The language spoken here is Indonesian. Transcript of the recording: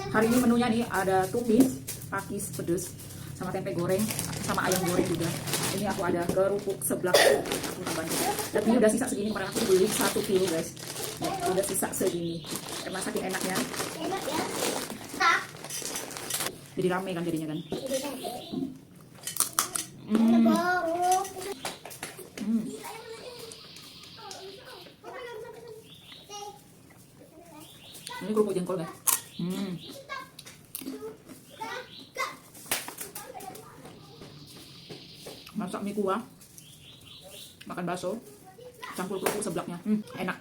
Hari ini menunya nih ada tumis, pakis pedes, sama tempe goreng, sama ayam goreng juga. Ini aku ada kerupuk seblak, aku tambahin. Dan ini udah sisa segini, kemarin aku beli 1 kilo guys. Nih, udah sisa segini, karena saking enaknya. Enak ya. Jadi rame kan jadinya kan. Ini kerupuk jengkol guys. Masak mie kuah, makan bakso, campur kerupuk seblaknya, enak.